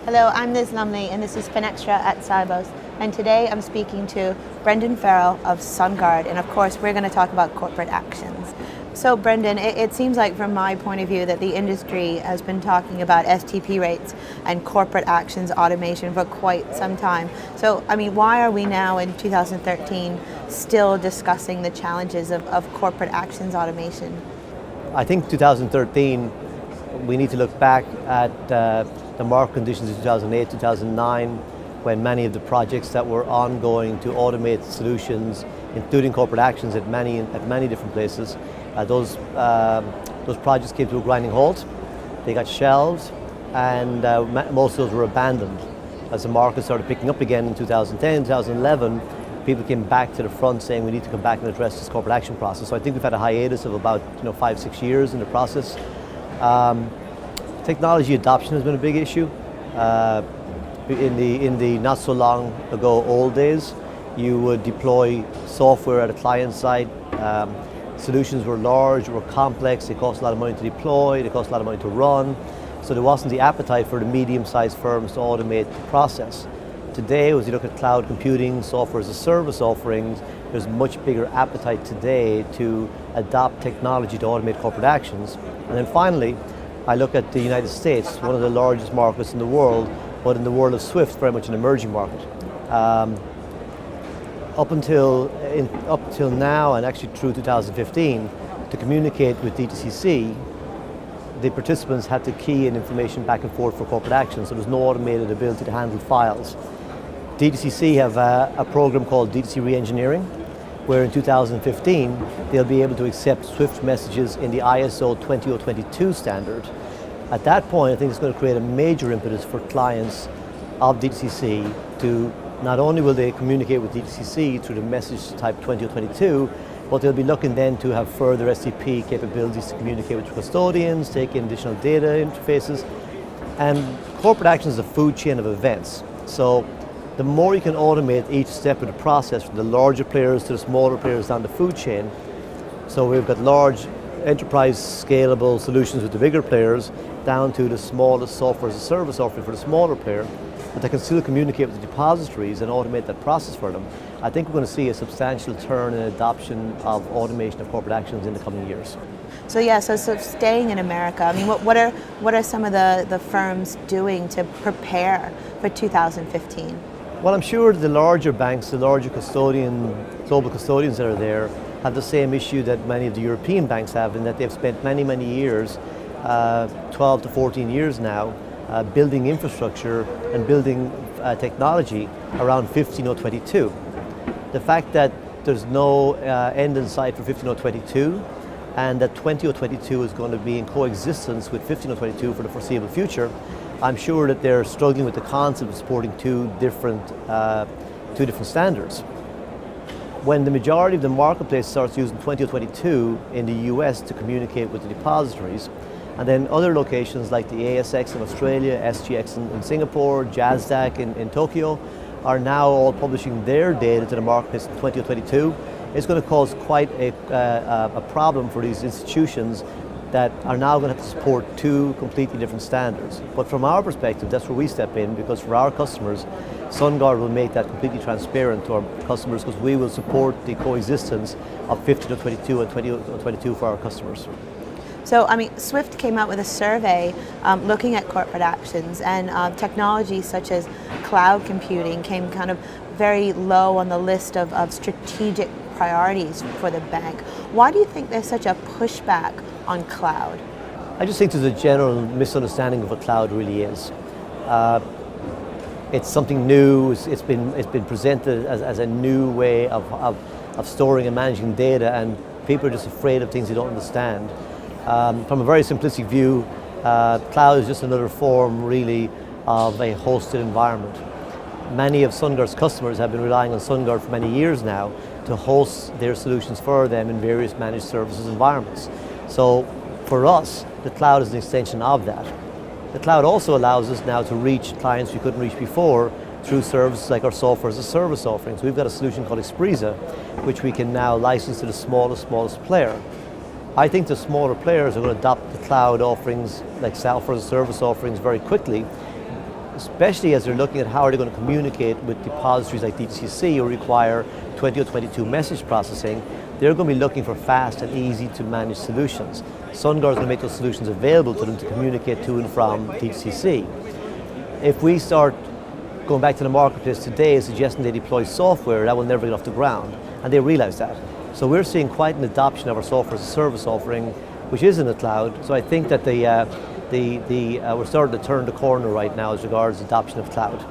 Hello, I'm Liz Lumley and this is Finextra at Cybos. And today I'm speaking to Brendan Farrell of SunGard, and of course we're going to talk about corporate actions. So Brendan, it seems like from my point of view that the industry has been talking about STP rates and corporate actions automation for quite some time. So I mean, why are we now in 2013 still discussing the challenges of corporate actions automation? I think 2013, we need to look back at the market conditions in 2008, 2009, when many of the projects that were ongoing to automate solutions, including corporate actions at many different places, those projects came to a grinding halt. They got shelved, and most of those were abandoned. As the market started picking up again in 2010, 2011, people came back to the front saying we need to come back and address this corporate action process. So I think we've had a hiatus of about 5-6 years in the process. Technology adoption has been a big issue. In the not so long ago old days, you would deploy software at a client site. Solutions were large, were complex, they cost a lot of money to deploy, they cost a lot of money to run. So there wasn't the appetite for the medium-sized firms to automate the process. Today, as you look at cloud computing, software as a service offerings, there's much bigger appetite today to adopt technology to automate corporate actions. And then finally, I look at the United States, one of the largest markets in the world, but in the world of Swift, very much an emerging market. Up until now, and actually through 2015, to communicate with DTCC, the participants had to key in information back and forth for corporate action, so there's no automated ability to handle files. DTCC have a program called DTC Reengineering, where in 2015 they'll be able to accept Swift messages in the ISO 20022 standard. At that point, I think it's going to create a major impetus for clients of DTCC to not only will they communicate with DTCC through the message type 20022, but they'll be looking then to have further STP capabilities to communicate with custodians, take in additional data interfaces. And corporate action is a food chain of events. So the more you can automate each step of the process, from the larger players to the smaller players down the food chain. So we've got large enterprise scalable solutions with the bigger players, down to the smallest software as a service offering for the smaller player, but they can still communicate with the depositories and automate that process for them. I think we're going to see a substantial turn in adoption of automation of corporate actions in the coming years. So yeah, so staying in America, I mean, what are some of the firms doing to prepare for 2015? Well, I'm sure the larger banks, the larger global custodians that are there, have the same issue that many of the European banks have, in that they've spent many years, 12 to 14 years now, building infrastructure and building technology around 15022. The fact that there's no end in sight for 15022, and that 20022 is going to be in coexistence with 15022 for the foreseeable future, I'm sure that they're struggling with the concept of supporting two different standards. When the majority of the marketplace starts using 20022 in the US to communicate with the depositories, and then other locations like the ASX in Australia, SGX in Singapore, JASDAQ in Tokyo are now all publishing their data to the marketplace in 2022. It's going to cause quite a problem for these institutions that are now going to have to support two completely different standards. But from our perspective, that's where we step in, because for our customers, SunGard will make that completely transparent to our customers, because we will support the coexistence of 15022 and 2022 for our customers. So, I mean, Swift came out with a survey looking at corporate actions, and technologies such as cloud computing came kind of very low on the list of strategic priorities for the bank. Why do you think there's such a pushback on cloud? I just think there's a general misunderstanding of what cloud really is. It's something new. It's been presented as a new way of storing and managing data, and people are just afraid of things they don't understand. From a very simplistic view, cloud is just another form, really, of a hosted environment. Many of SunGard's customers have been relying on SunGard for many years now to host their solutions for them in various managed services environments. So for us, the cloud is an extension of that. The cloud also allows us now to reach clients we couldn't reach before through services like our software as a service offerings. We've got a solution called Expresa, which we can now license to the smallest player. I think the smaller players are going to adopt the cloud offerings, like software as a service offerings, very quickly. especially as they're looking at how are they going to communicate with depositories like DTCC who require 20 or 22 message processing. They're going to be looking for fast and easy to manage solutions. SunGard is going to make those solutions available to them to communicate to and from DTCC. If we start going back to the marketplace today suggesting they deploy software, that will never get off the ground, and they realize that. So we're seeing quite an adoption of our software as a service offering, which is in the cloud. So I think that we're starting to turn the corner right now as regards adoption of cloud.